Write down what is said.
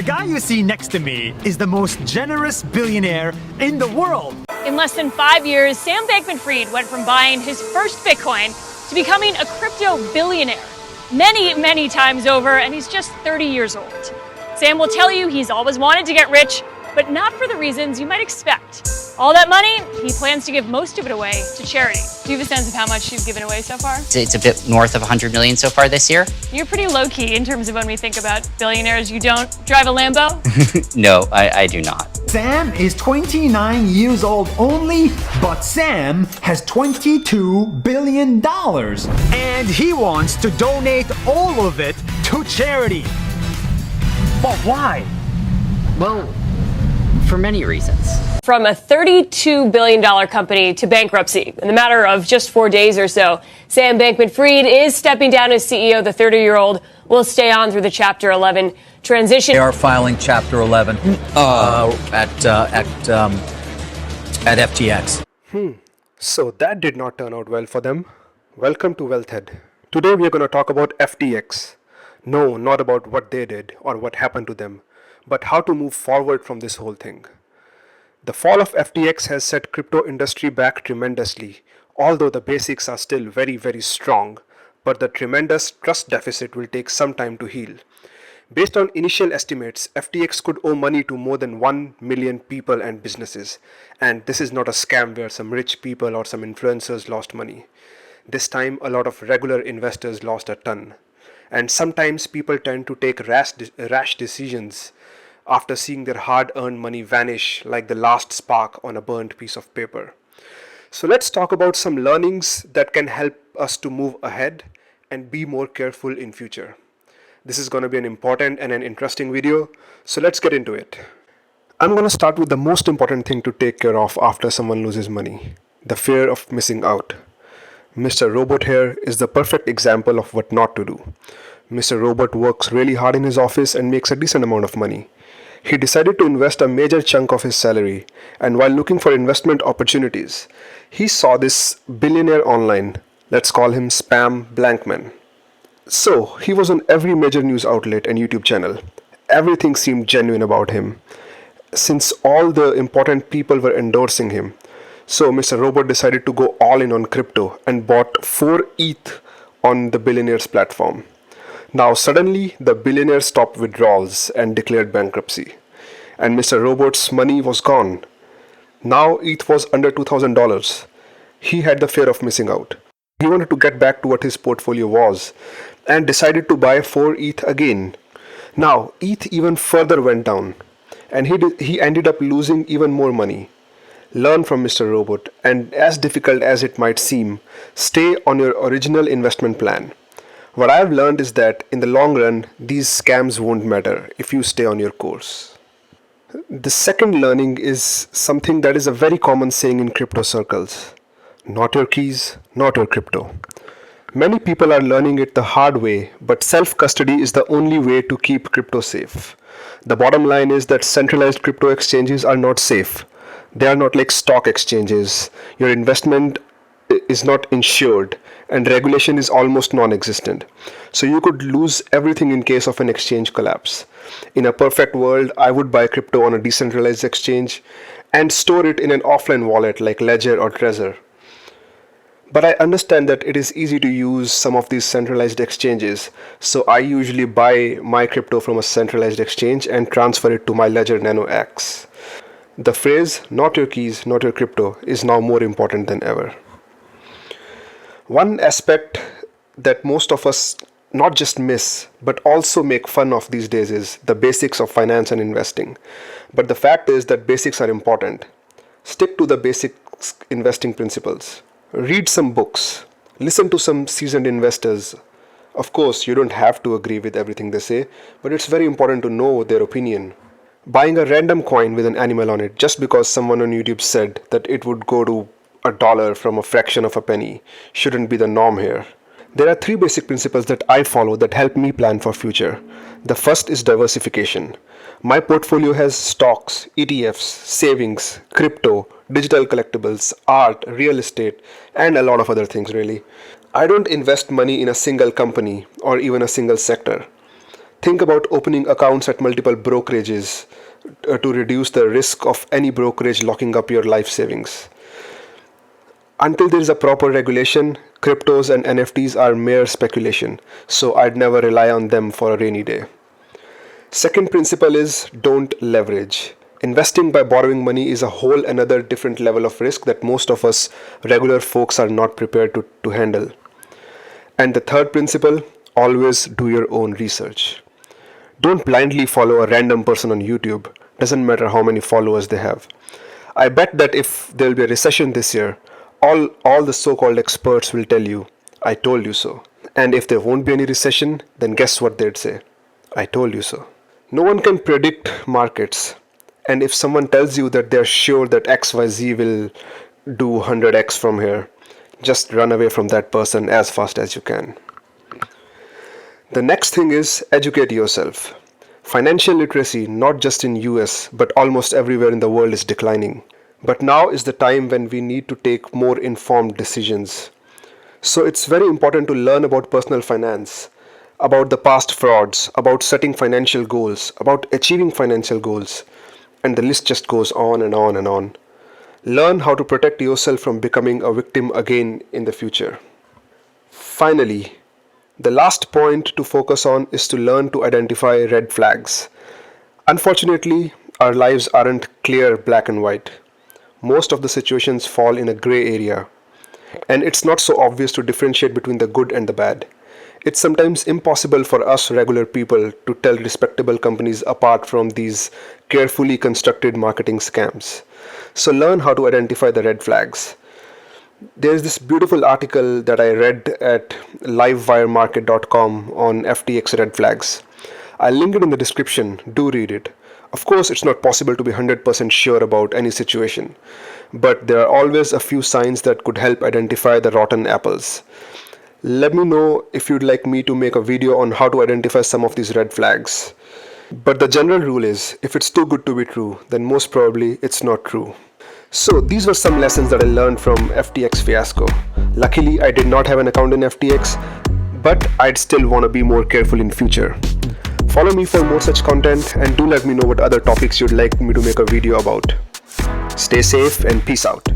The guy you see next to me is the most generous billionaire in the world. In less than 5 years, Sam Bankman-Fried went from buying his first Bitcoin to becoming a crypto billionaire. Many times over, and he's just 30 years old. Sam will tell you he's always wanted to get rich, but not for the reasons you might expect. All that money, he plans to give most of it away to charity. Do you have a sense of how much he's given away so far? It's a bit north of 100 million so far this year. You're pretty low-key in terms of when we think about billionaires. You don't drive a Lambo? No, I do not. Sam is 29 years old only, but Sam has $22 billion. And he wants to donate all of it to charity. But why? Well, for many reasons. From a $32 billion company to bankruptcy in the matter of just 4 days or so, Sam Bankman-Fried is stepping down as CEO. The 30-year-old will stay on through the Chapter 11 transition. They are filing Chapter 11 at FTX. So that did not turn out well for them. Welcome to Wealthhead. Today we are going to talk about FTX. No, not about what they did or what happened to them, but how to move forward from this whole thing. The fall of FTX has set crypto industry back tremendously, although the basics are still very strong, but the tremendous trust deficit will take some time to heal. Based on initial estimates, FTX could owe money to more than 1 million people and businesses, and this is not a scam where some rich people or some influencers lost money. This time a lot of regular investors lost a ton. And sometimes people tend to take rash decisions after seeing their hard-earned money vanish like the last spark on a burnt piece of paper. So let's talk about some learnings that can help us to move ahead and be more careful in future. This is going to be an important and an interesting video, so let's get into it. I'm going to start with the most important thing to take care of after someone loses money: the fear of missing out. Mr. Robot here is the perfect example of what not to do. Mr. Robot works really hard in his office and makes a decent amount of money. He decided to invest a major chunk of his salary, and while looking for investment opportunities, he saw this billionaire online. Let's call him Spam Blankman. So, he was on every major news outlet and YouTube channel. Everything seemed genuine about him, since all the important people were endorsing him. So Mr. Robot decided to go all in on crypto and bought 4 ETH on the billionaire's platform. Now suddenly the billionaire stopped withdrawals and declared bankruptcy, and Mr. Robot's money was gone. Now ETH was under $2,000. He had the fear of missing out. He wanted to get back to what his portfolio was and decided to buy 4 ETH again. Now ETH even further went down, and he ended up losing even more money. Learn from Mr. Robot, and as difficult as it might seem, stay on your original investment plan. What I have learned is that in the long run, these scams won't matter if you stay on your course. The second learning is something that is a very common saying in crypto circles: not your keys, not your crypto. Many people are learning it the hard way, but self-custody is the only way to keep crypto safe. The bottom line is that centralized crypto exchanges are not safe. They are not like stock exchanges. Your investment is not insured, and regulation is almost non-existent. So you could lose everything in case of an exchange collapse. In a perfect world, I would buy crypto on a decentralized exchange and store it in an offline wallet like Ledger or Trezor. But I understand that it is easy to use some of these centralized exchanges, so I usually buy my crypto from a centralized exchange and transfer it to my Ledger Nano X. The phrase, not your keys, not your crypto, is now more important than ever. One aspect that most of us not just miss, but also make fun of these days is the basics of finance and investing. But the fact is that basics are important. Stick to the basic investing principles. Read some books. Listen to some seasoned investors. Of course, you don't have to agree with everything they say, but it's very important to know their opinion. Buying a random coin with an animal on it just because someone on YouTube said that it would go to $1 from a fraction of a penny shouldn't be the norm here. There are 3 basic principles that I follow that help me plan for future. The first is diversification. My portfolio has stocks, ETFs, savings, crypto, digital collectibles, art, real estate, and a lot of other things really. I don't invest money in a single company or even a single sector. Think about opening accounts at multiple brokerages to reduce the risk of any brokerage locking up your life savings. Until there is a proper regulation, cryptos and NFTs are mere speculation, so I'd never rely on them for a rainy day. Second principle is don't leverage. Investing by borrowing money is a whole another different level of risk that most of us regular folks are not prepared to handle. And the third principle, always do your own research. Don't blindly follow a random person on YouTube. Doesn't matter how many followers they have. I bet that if there will be a recession this year, all the so-called experts will tell you, I told you so. And if there won't be any recession, then guess what they'd say? I told you so. No one can predict markets. And if someone tells you that they're sure that XYZ will do 100x from here, just run away from that person as fast as you can. The next thing is educate yourself. Financial literacy, not just in US, but almost everywhere in the world, is declining. But now is the time when we need to take more informed decisions. So it's very important to learn about personal finance, about the past frauds, about setting financial goals, about achieving financial goals. And the list just goes on and on and on. Learn how to protect yourself from becoming a victim again in the future. Finally, the last point to focus on is to learn to identify red flags. Unfortunately, our lives aren't clear black and white. Most of the situations fall in a gray area, and it's not so obvious to differentiate between the good and the bad. It's sometimes impossible for us regular people to tell respectable companies apart from these carefully constructed marketing scams. So learn how to identify the red flags. There's this beautiful article that I read at livewiremarket.com on FTX red flags. I'll link it in the description. Do read it. Of course, it's not possible to be 100% sure about any situation, but there are always a few signs that could help identify the rotten apples. Let me know if you'd like me to make a video on how to identify some of these red flags. But the general rule is, if it's too good to be true, then most probably it's not true. So these were some lessons that I learned from FTX fiasco. Luckily, I did not have an account in FTX, but I'd still want to be more careful in future. Follow me for more such content, and do let me know what other topics you'd like me to make a video about. Stay safe and peace out.